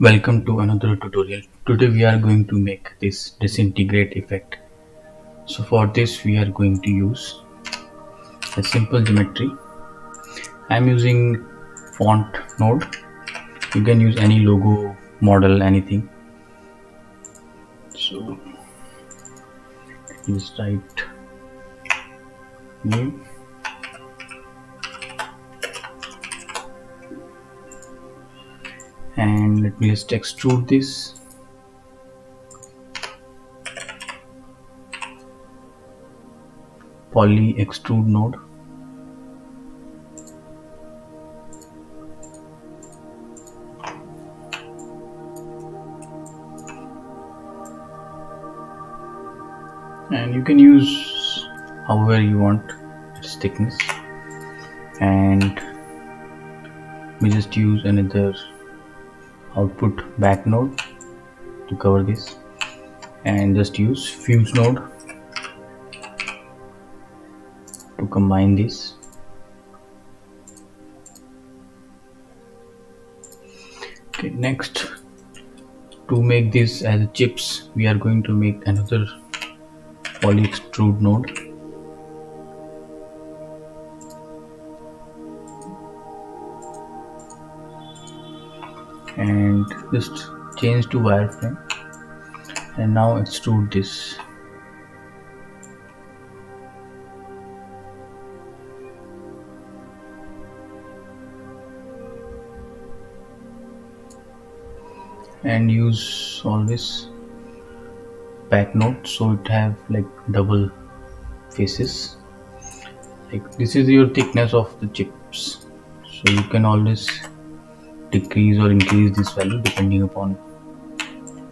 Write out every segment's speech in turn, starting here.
Welcome to another tutorial. Today we are going to make this disintegrate effect. So for this we are going to use a simple geometry. I am using font node. You can use any logo, model, anything. So just write new and let me just extrude this. Poly extrude node. And you can use however you want its thickness, and we just use another output back node to cover this, and just use fuse node to combine this. Okay, next, to make this as chips, we are going to make another poly extrude node. And just change to wireframe, and now extrude this. And use always back node so it have like double faces. Like this is your thickness of the chips, so you can always decrease or increase this value depending upon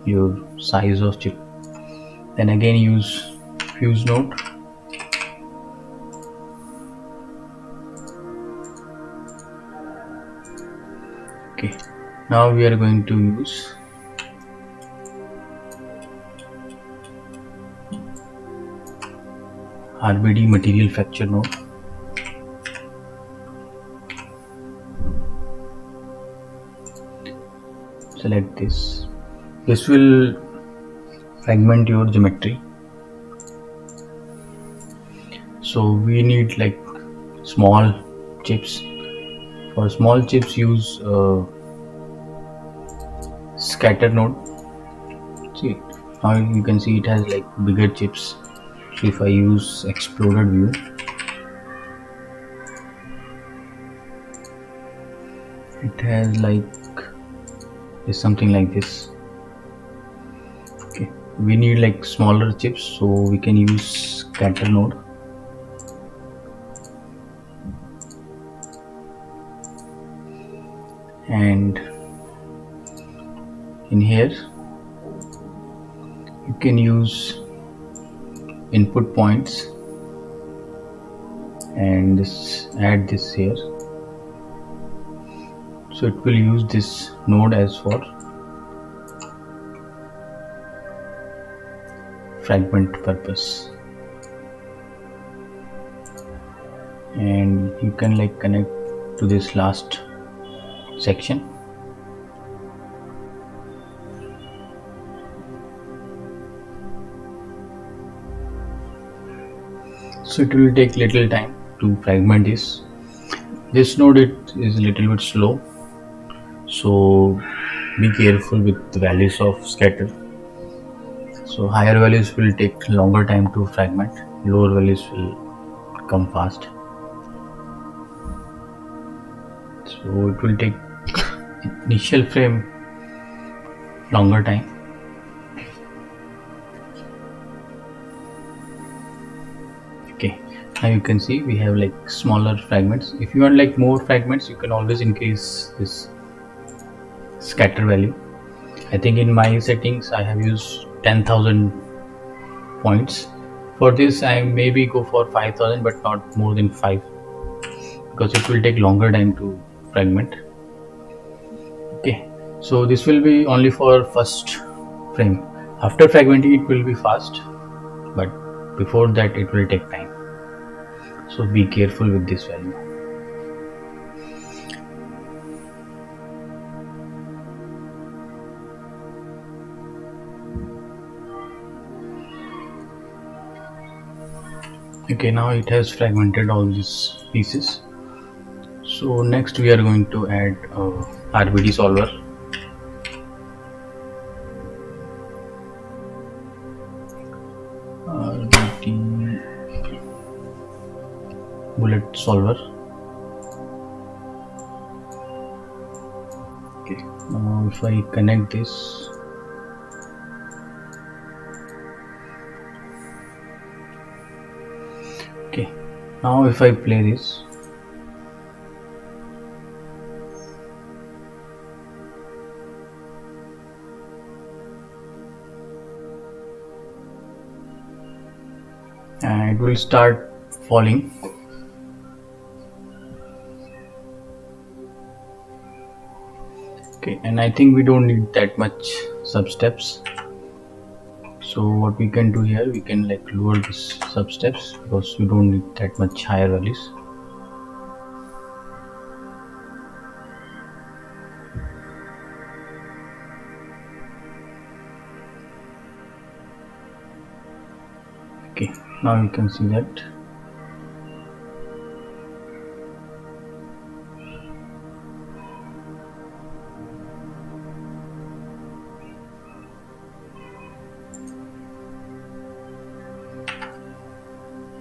your size of chip. Then again use fuse node. Okay, now we are going to use RBD material fracture node. Select this. This will fragment your geometry. So we need like small chips. For small chips use scatter node. See, now you can see it has like bigger chips. So if I use exploded view, it has like something like this. Okay, we need like smaller chips, so we can use scatter node. And in here you can use input points and add this here, so it will use this node as for fragment purpose. And you can like connect to this last section. So it will take little time to fragment this. This node it is a little bit slow, so be careful with the values of scatter. So higher values will take longer time to fragment, lower values will come fast. So it will take initial frame longer time. Okay, now you can see we have like smaller fragments. If you want like more fragments, you can always increase this scatter value. I think in my settings I have used 10,000 points. For this I maybe go for 5,000, but not more than 5, because it will take longer time to fragment. Okay, so this will be only for first frame. After fragmenting it will be fast, but before that it will take time, so be careful with this value. Okay, now it has fragmented all these pieces. So next we are going to add RBD solver. RBD bullet solver. Okay, now if I connect this, okay, now if I play this, and it will start falling. Okay, and I think we don't need that much sub steps. So what we can do here, we can like lower this sub steps because we don't need that much higher values. Okay, now you can see that.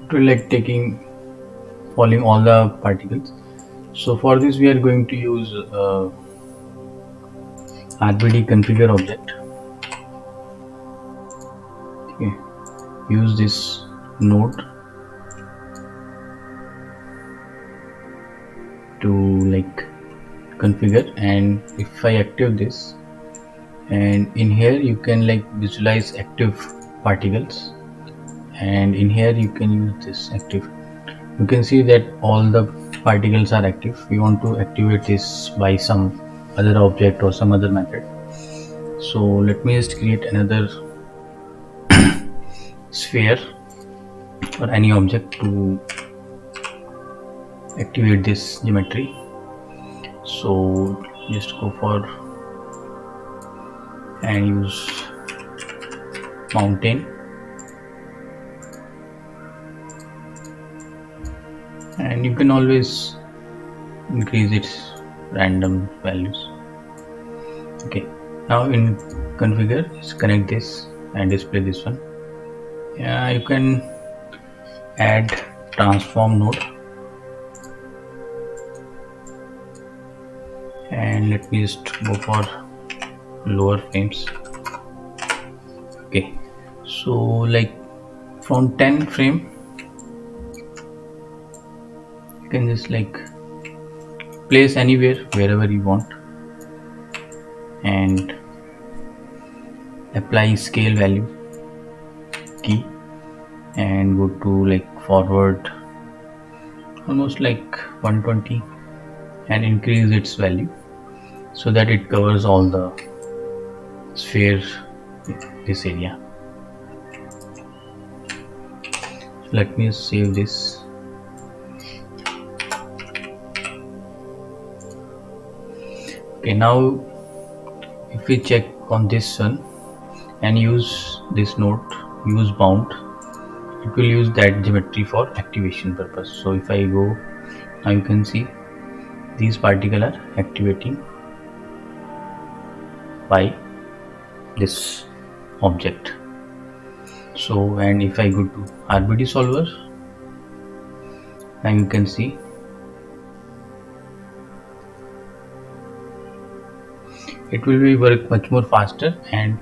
It will like falling all the particles. So for this we are going to use RBD configure object. Okay, use this node to like configure, and if I active this, and in here you can like visualize active particles, and in here you can use this active. You can see that all the particles are active. We want to activate this by some other object or some other method. So let me just create another sphere or any object to activate this geometry. So just go for and use mountain, and you can always increase its random values. Okay, now in configure, just connect this and display this one. Yeah, you can add transform node, and let me just go for lower frames. Okay, so like from 10 frame you can just like place anywhere wherever you want and apply scale value key and go to like forward almost like 120 and increase its value so that it covers all the sphere this area. So let me save this. Okay, now if we check on this one and use this node, use bound, it will use that geometry for activation purpose. So if I go, now you can see these particles are activating by this object. So, and if I go to RBD solver, now you can see it will be work much more faster, and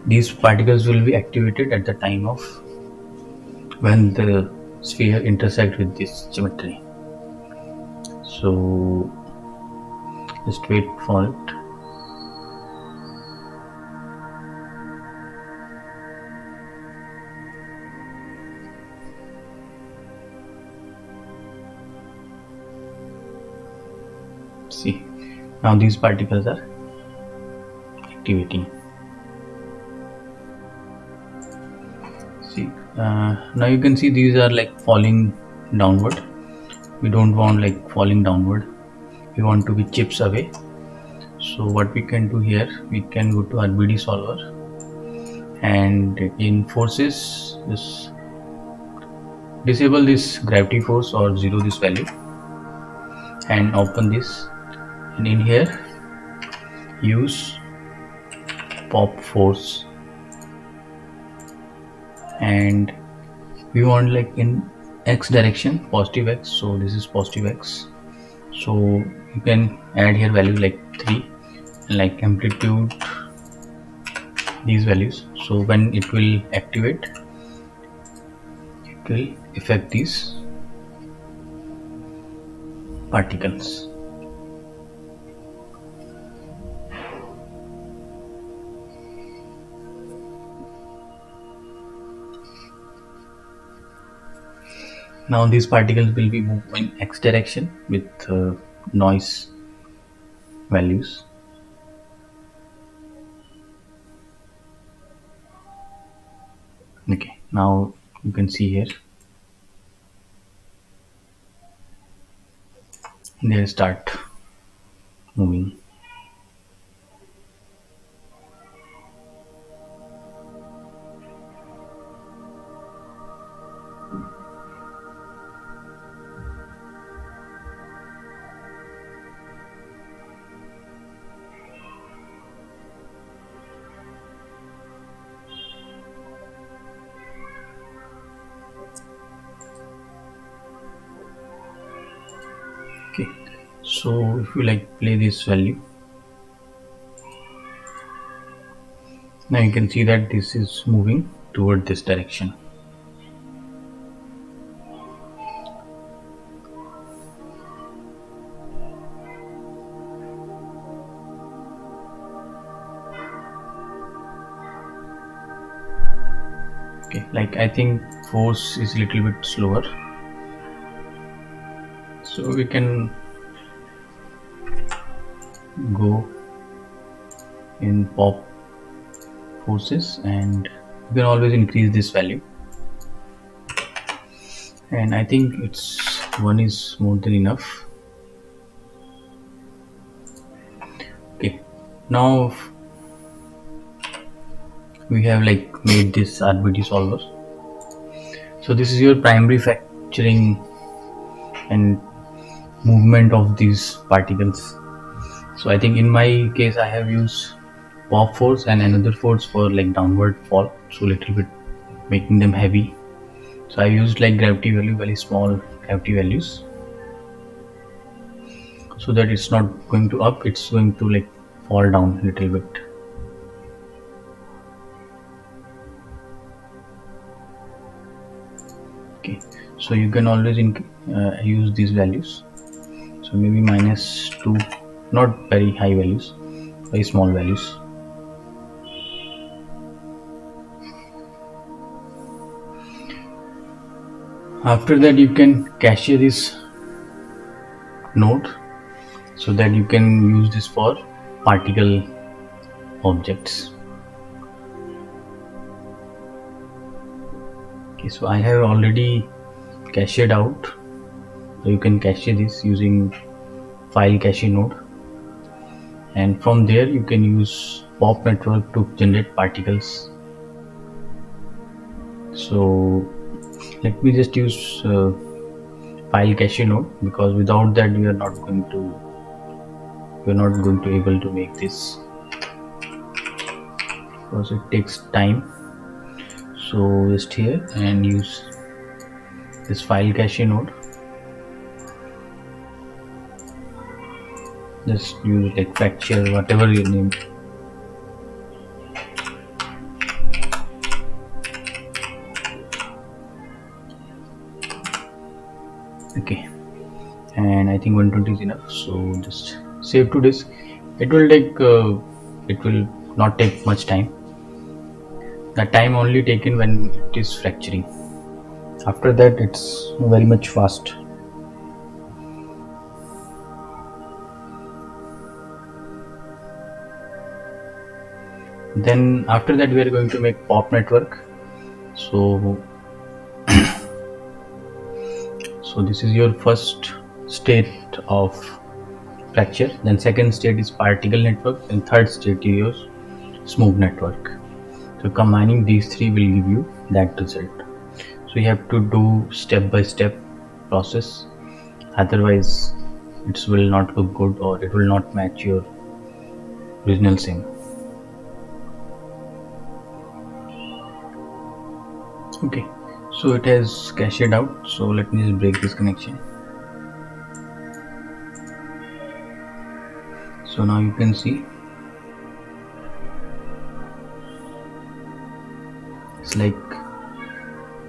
these particles will be activated at the time of when the sphere intersect with this geometry. So just wait for it. See, now these particles are activating. See, now you can see these are like falling downward. We don't want like falling downward, we want to be chips away. So what we can do here, we can go to RBD solver and in forces just disable this gravity force or zero this value and open this, and in here use pop force, and we want like in x direction positive x, so this is positive x, so you can add here value like 3 and like amplitude these values, so when it will activate it will affect these particles. Now these particles will be moved in x direction with noise values. Okay, now you can see here they start moving. Okay, so if you like play this value, now you can see that this is moving toward this direction. Okay, like I think force is a little bit slower, so we can go in pop forces and you can always increase this value, and I think it's 1 is more than enough. Okay, now we have like made this RBD solver, so this is your primary fracturing and movement of these particles. So I think in my case I have used pop force and another force for like downward fall, so little bit making them heavy. So I used like gravity value, very small gravity values, so that it's not going to up, it's going to like fall down a little bit. Okay, so you can always use these values, so maybe -2, not very high values, very small values. After that you can cache this node so that you can use this for particle objects. Okay, so I have already cached out, so you can cache this using file cache node, and from there you can use pop network to generate particles. So let me just use file cache node, because without that we are not going to able to make this, because it takes time. So just here and use this file cache node, just use like fracture, whatever you name. Okay, and I think 120 is enough, so just save to disk. It will take it will not take much time, the time only taken when it is fracturing. After that it's very much fast. Then after that we are going to make pop network. So so this is your first state of fracture, then second state is particle network, and third state is your smooth network. So combining these three will give you that result. So you have to do step by step process, otherwise it will not look good or it will not match your original sim. Okay, so it has cached out, so let me just break this connection. So now you can see it's like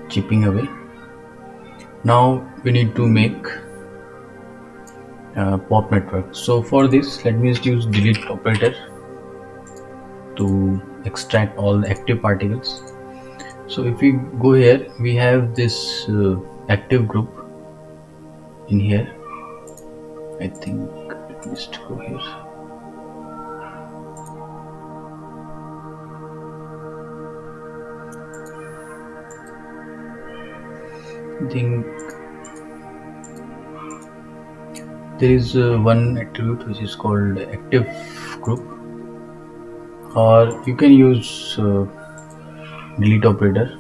chipping away. Now we need to make pop network. So for this, let me just use delete operator to extract all the active particles. So if we go here, we have this active group in here. I think let me just go here. I think there is one attribute which is called active group, or you can use delete operator.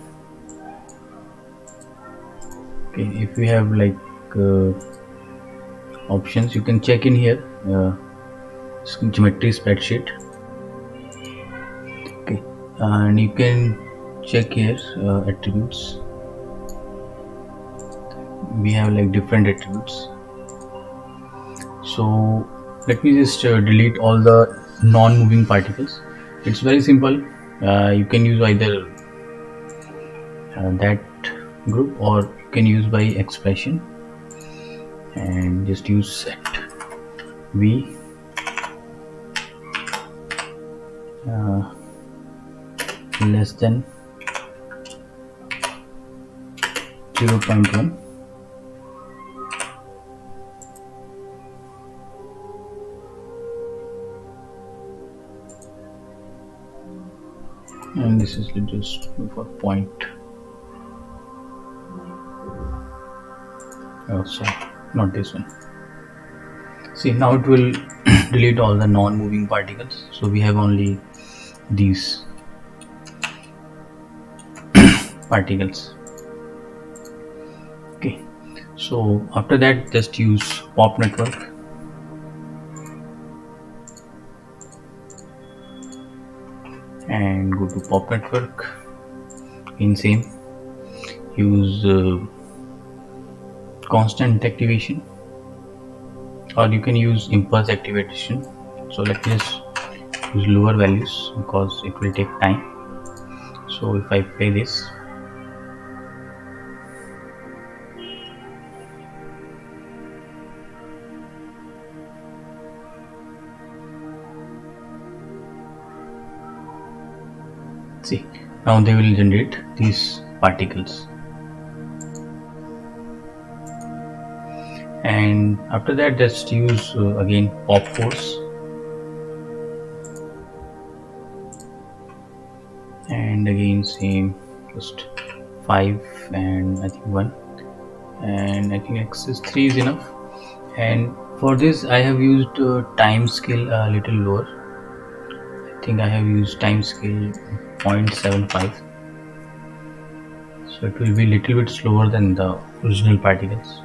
Okay, if we have like options, you can check in here geometry spreadsheet. Okay, and you can check here attributes. We have like different attributes. So let me just delete all the non-moving particles. It's very simple. You can use either that group, or you can use by expression and just use set v less than 0.1, and this is just for point. Oh, sorry, not this one. See, now it will delete all the non-moving particles, so we have only these particles. Okay, so after that, just use pop network and go to pop network. In same, use constant activation, or you can use impulse activation. So let me just use lower values because it will take time. So if I play this, see, now they will generate these particles. And after that, just use again pop force, and again same, just 5 and I think 1, and I think axis 3 is enough. And for this I have used time scale a little lower. I think I have used time scale 0.75, so it will be little bit slower than the original particles.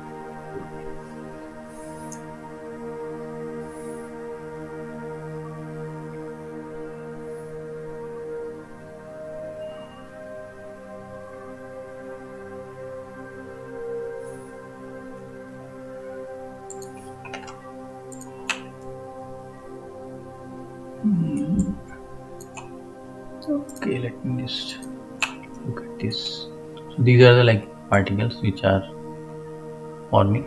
Okay, let me just look at this. So these are the like particles which are forming,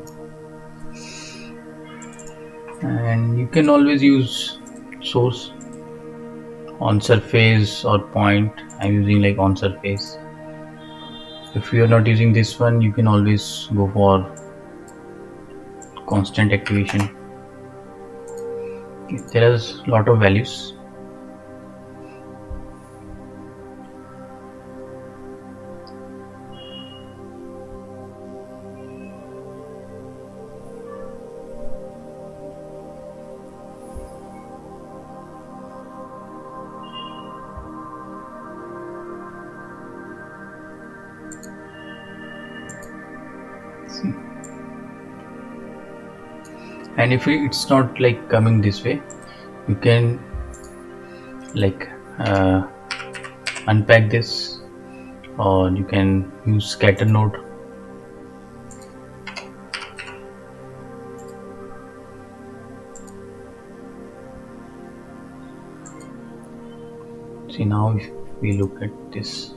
and you can always use source on surface or point. I'm using like on surface. If you are not using this one, you can always go for constant activation. There is a lot of values. See. And if it's not like coming this way, you can like unpack this, or you can use scatter node. See, now if we look at this,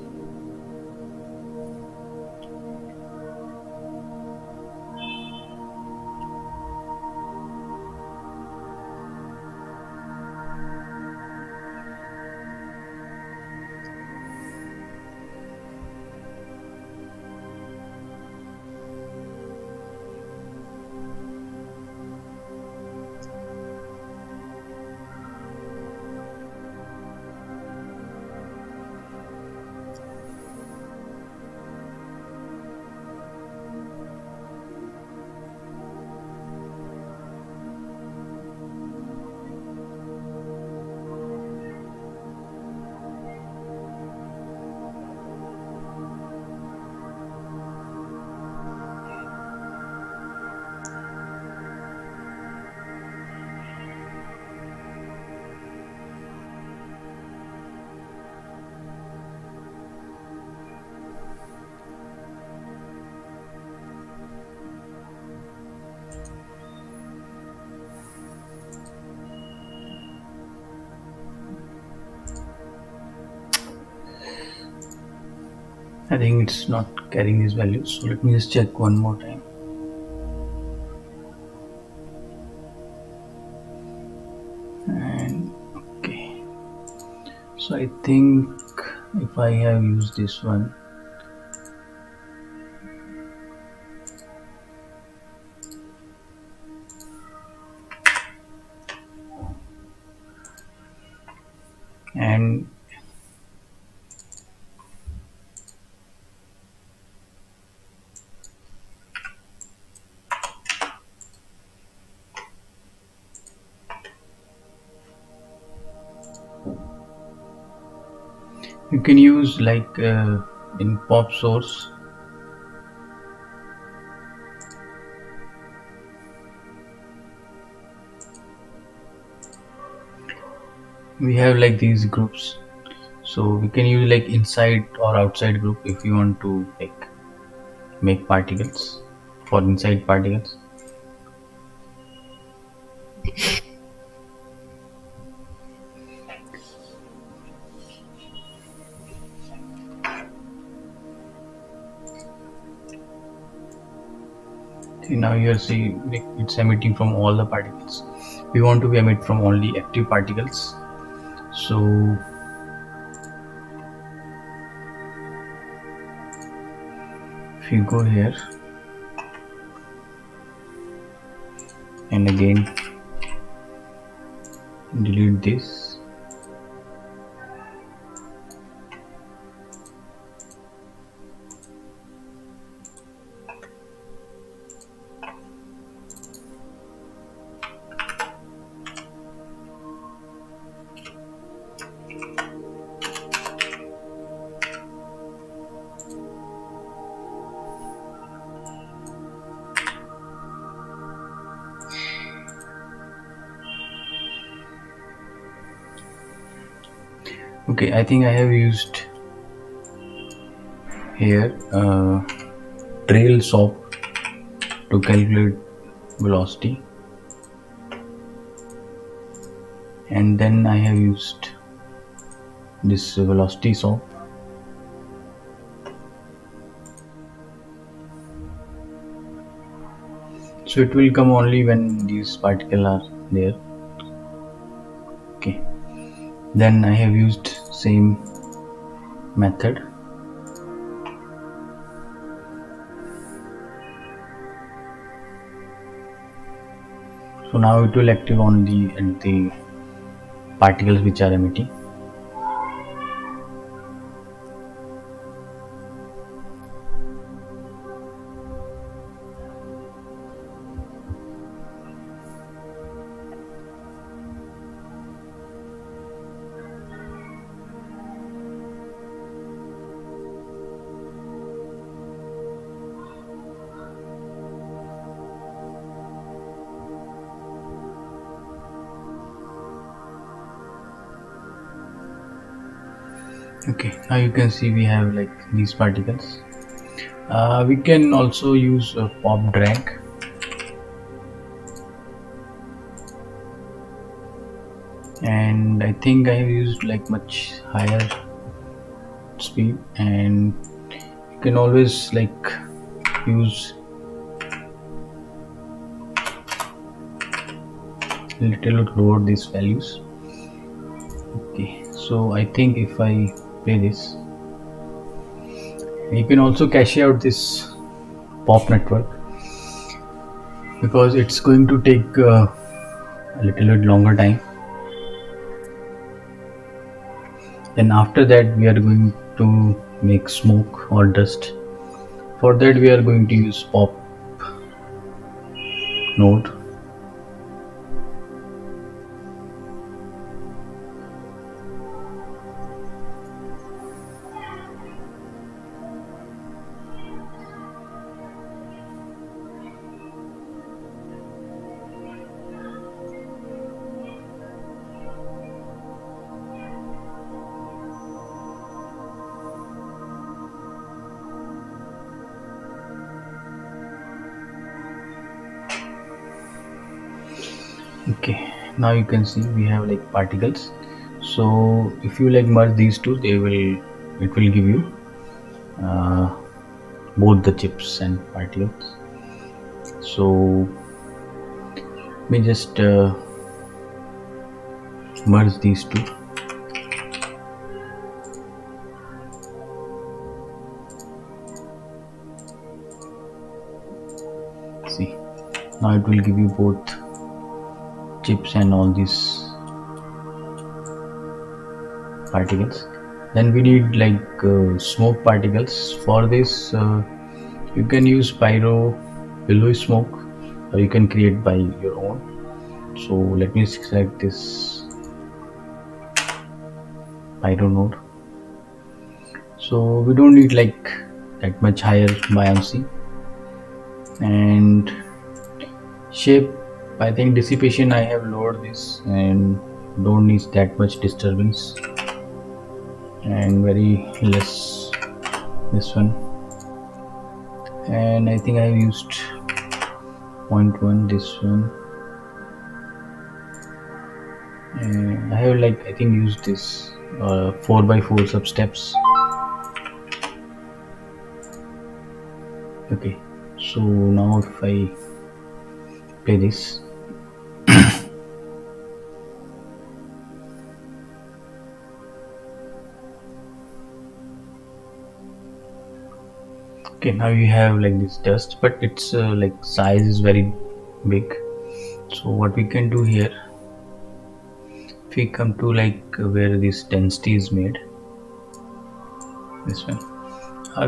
I think it's not carrying these values. So let me just check one more time. And okay, so I think if I have used this one, and you can use like in pop source, we have like these groups, so we can use like inside or outside group if you want to like make particles for inside particles. See, now you see it's emitting from all the particles. We want to be emit from only active particles. So if you go here and again delete this, okay, I think I have used here trail SOP to calculate velocity, and then I have used this velocity SOP. So it will come only when these particles are there. Okay, then I have used same method. So now it will active only at the particles which are emitting. Okay, now you can see we have like these particles. We can also use a pop drag, and I think I have used like much higher speed, and you can always like use little bit lower these values. Okay, so I think if I play this, you can also cache out this pop network, because it's going to take a little bit longer time. Then after that we are going to make smoke or dust. For that we are going to use pop node. Okay, now you can see we have like particles. So if you like merge these two, it will give you uh, both the chips and particles. So let me just merge these two. See, now it will give you both chips and all these particles. Then we need like smoke particles. For this you can use pyro billowy smoke, or you can create by your own. So let me select this pyro node. So we don't need like that much higher buoyancy. And shape, I think dissipation I have lowered this, and don't need that much disturbance, and very less this one. And I think I have used 0.1 this one, and I have like I think used this 4x4 sub steps. Okay, so now if I play this, okay, now you have like this dust, but its like size is very big. So what we can do here, if we come to like where this density is made, this one,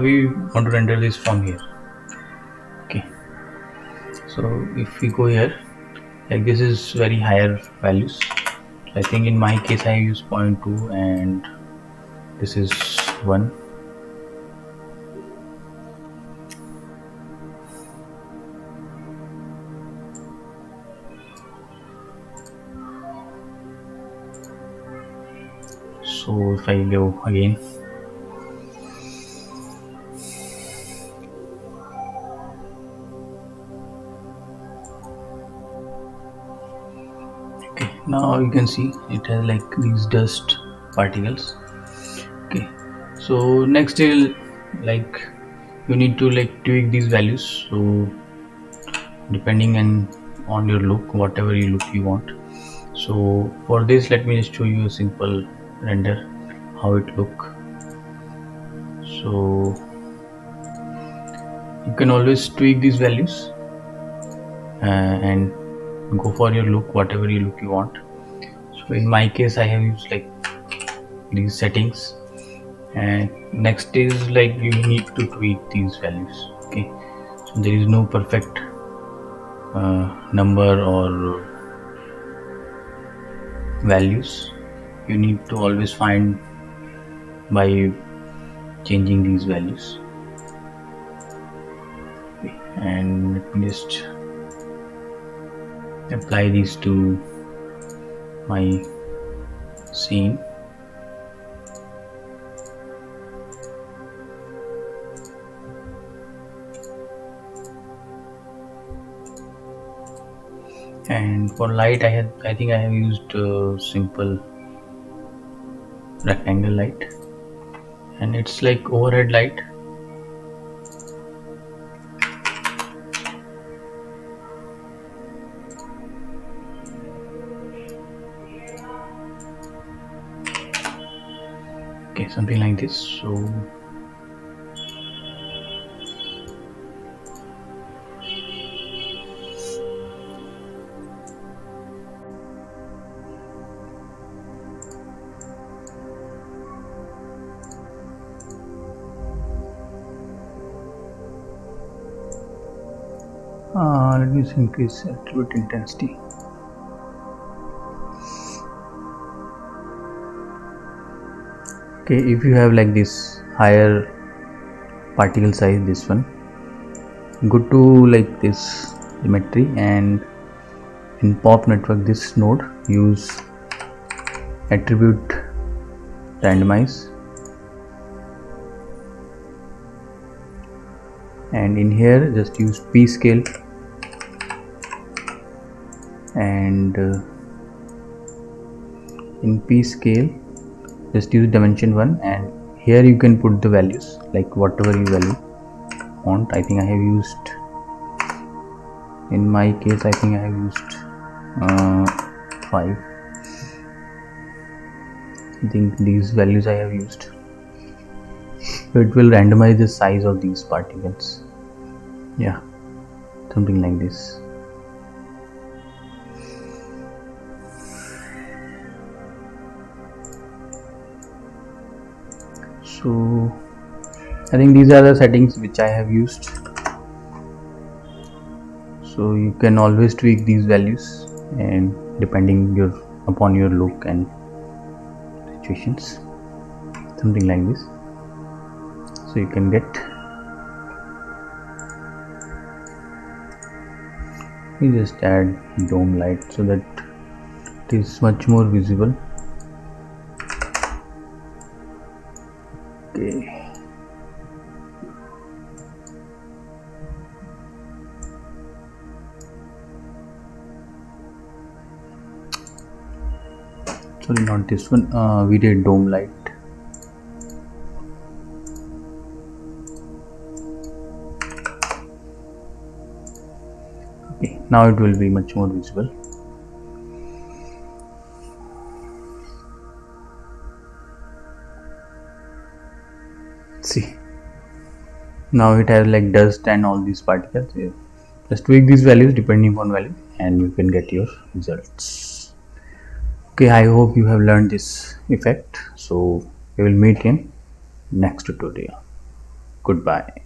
we want to render this from here. Okay, so if we go here, like this is very higher values. So I think in my case I use 0.2 and this is 1. So if I go again, okay, now you can see it has like these dust particles. Okay, so next is like you need to like tweak these values, so depending on your look, whatever you look you want. So for this, let me just show you a simple render how it look. So you can always tweak these values and go for your look, whatever you look you want. So in my case I have used like these settings, and next is like you need to tweak these values. Okay, so there is no perfect number or values. You need to always find by changing these values. Okay, and let me just apply these to my scene. And for light, I think I have used simple rectangle light, and it's like overhead light. Okay, something like this. So let me increase attribute intensity. Okay, if you have like this higher particle size, this one, go to like this geometry, and in pop network this node use attribute randomize, and in here just use p scale, and in p scale just use dimension 1, and here you can put the values like whatever you value want. I think I have used, in my case I think I have used 5. I think these values I have used, so it will randomize the size of these particles. Yeah, something like this. So I think these are the settings which I have used, so you can always tweak these values and depending upon your look and situations, something like this. So you can get, we just add dome light so that it is much more visible. Okay, sorry, not this one, we did dome light. Okay, now it will be much more visible. See, now it has like dust and all these particles. Yeah. Just tweak these values depending on value and you can get your results. Okay, I hope you have learned this effect. So we will meet in next tutorial. Goodbye.